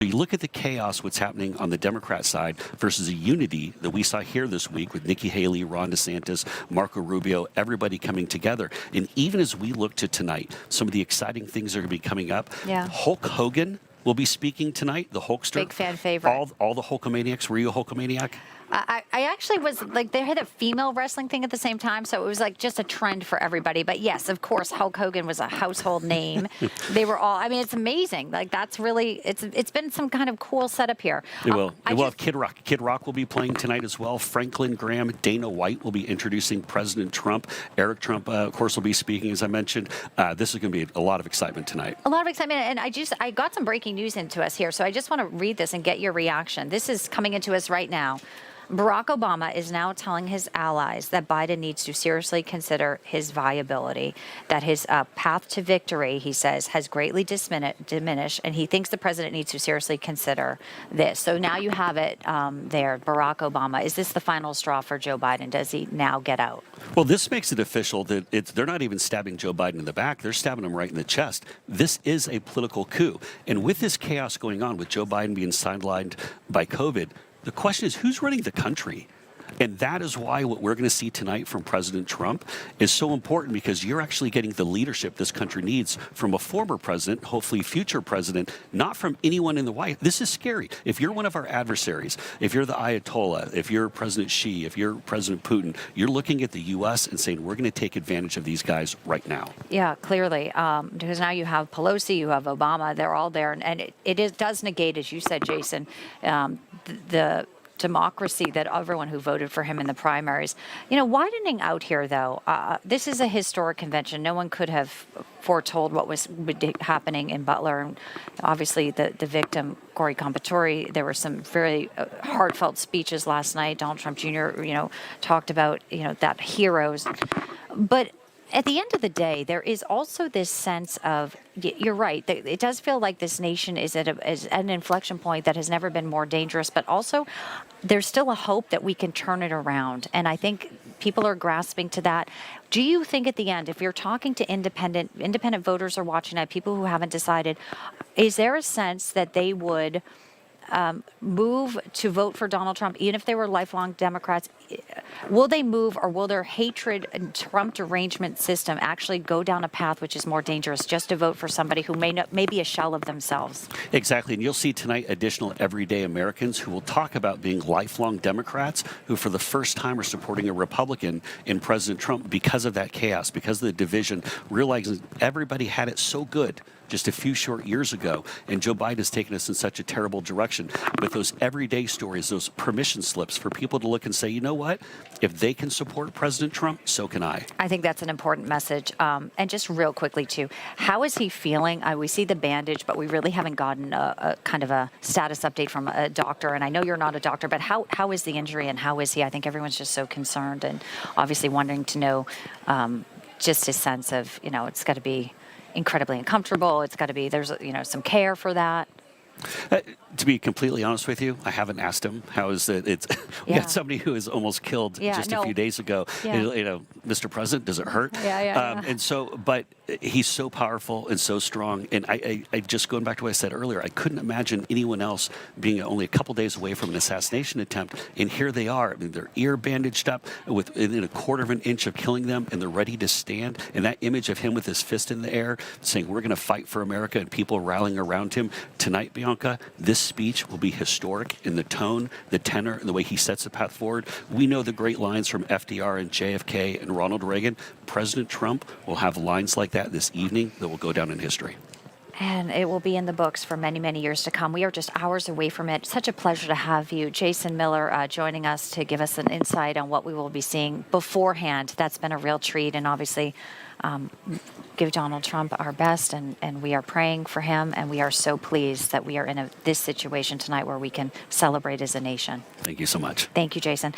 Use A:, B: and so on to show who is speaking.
A: You look at the chaos, what's happening on the Democrat side versus the unity that we saw here this week with Nikki Haley, Ron DeSantis, Marco Rubio, everybody coming together. And even as we look to tonight, some of the exciting things are going to be coming up.
B: Yeah.
A: Hulk Hogan will be speaking tonight, the Hulkster.
B: Big fan favorite.
A: All the Hulkamaniacs. Were you a Hulkamaniac?
B: I actually was, like, they had a female wrestling thing at the same time, so it was like just a trend for everybody. But yes, of course, Hulk Hogan was a household name. They were all, I mean, it's amazing. Like, that's really, it's been some kind of cool setup here.
A: It will. It will have Kid Rock. Kid Rock will be playing tonight as well. Franklin Graham, Dana White will be introducing President Trump. Eric Trump, of course, will be speaking, as I mentioned. This is going to be a lot of excitement tonight. A
B: lot of excitement. And I got some breaking news into us here, so I just want to read this and get your reaction. This is coming into us right now. Barack Obama is now telling his allies that Biden needs to seriously consider his viability, that his path to victory, he says, has greatly diminished, and he thinks the president needs to seriously consider this. So now you have it there, Barack Obama. Is this the final straw for Joe Biden? Does he now get out?
A: Well, this makes it official that they're not even stabbing Joe Biden in the back. They're stabbing him right in the chest. This is a political coup. And with this chaos going on, with Joe Biden being sidelined by COVID, the question is, who's running the country? And that is why what we're going to see tonight from President Trump is so important, because you're actually getting the leadership this country needs from a former president, hopefully future president, not from anyone in the White House. This is scary. If you're one of our adversaries, if you're the Ayatollah, if you're President Xi, if you're President Putin, you're looking at the U.S. and saying, we're going to take advantage of these guys right now.
B: Yeah, clearly. Because now you have Pelosi, you have Obama, they're all there. And it does negate, as you said, Jason, the democracy that everyone who voted for him in the primaries. You know, widening out here, though, this is a historic convention. No one could have foretold what would be happening in Butler. And obviously, the victim, Corey Compatore, there were some very heartfelt speeches last night. Donald Trump Jr., talked about, that heroes. But at the end of the day, there is also this sense of, you're right, it does feel like this nation is at an inflection point that has never been more dangerous, but also there's still a hope that we can turn it around. And I think people are grasping to that. Do you think at the end, if you're talking to independent voters are watching that, people who haven't decided, is there a sense that they would move to vote for Donald Trump, even if they were lifelong Democrats? Will they move, or will their hatred and Trump derangement system actually go down a path which is more dangerous, just to vote for somebody who may be a shell of themselves?
A: Exactly. And you'll see tonight additional everyday Americans who will talk about being lifelong Democrats who for the first time are supporting a Republican in President Trump because of that chaos, because of the division, realizing everybody had it so good just a few short years ago, and Joe Biden has taken us in such a terrible direction. With those everyday stories, those permission slips for people to look and say, you know what? If they can support President Trump, so can I.
B: I think that's an important message. And just real quickly, too, how is he feeling? We see the bandage, but we really haven't gotten a kind of a status update from a doctor. And I know you're not a doctor, but how is the injury and how is he? I think everyone's just so concerned and obviously wanting to know just his sense of, it's got to be incredibly uncomfortable. It's got to be, there's, some care for that.
A: To be completely honest with you, I haven't asked him how is it. We got somebody who was almost killed just a few days ago. Yeah. Mr. President, does it hurt? And so, but he's so powerful and so strong. And I just going back to what I said earlier, I couldn't imagine anyone else being only a couple days away from an assassination attempt. And here they are. I mean, their ear bandaged up within a quarter of an inch of killing them, and they're ready to stand. And that image of him with his fist in the air saying, we're going to fight for America, and people rallying around him tonight, Bianca, this speech will be historic in the tone, the tenor, and the way he sets the path forward. We know the great lines from FDR and JFK and Ronald Reagan. President Trump will have lines like that this evening that will go down in history.
B: And it will be in the books for many, many years to come. We are just hours away from it. Such a pleasure to have you, Jason Miller, joining us to give us an insight on what we will be seeing beforehand. That's been a real treat, and obviously give Donald Trump our best, and we are praying for him, and we are so pleased that we are in this situation tonight where we can celebrate as a nation.
A: Thank you so much.
B: Thank you, Jason.